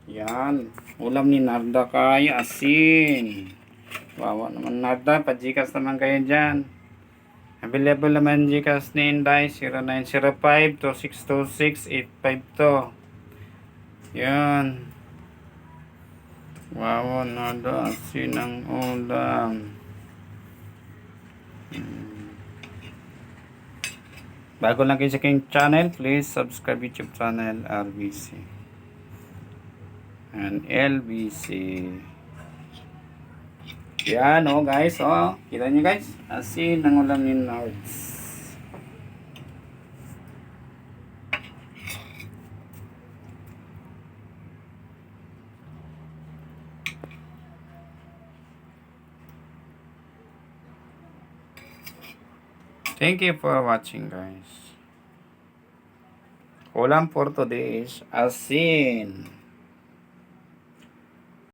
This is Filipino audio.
Yan. Ulam ni Narda kayo, asin. Wawa naman Narda, pa-Gcash naman kayo dyan. Available naman Gcash ni Inday, 0905-2626-852. Yan. Wawa Narda, asin ang ulam. Bago lang kayo sa aking channel, please subscribe YouTube channel RBC and LBC. Yan guys, kita nyo guys, asin ang ulam ni Nards. Thank you for watching guys. Ulam for today is asin.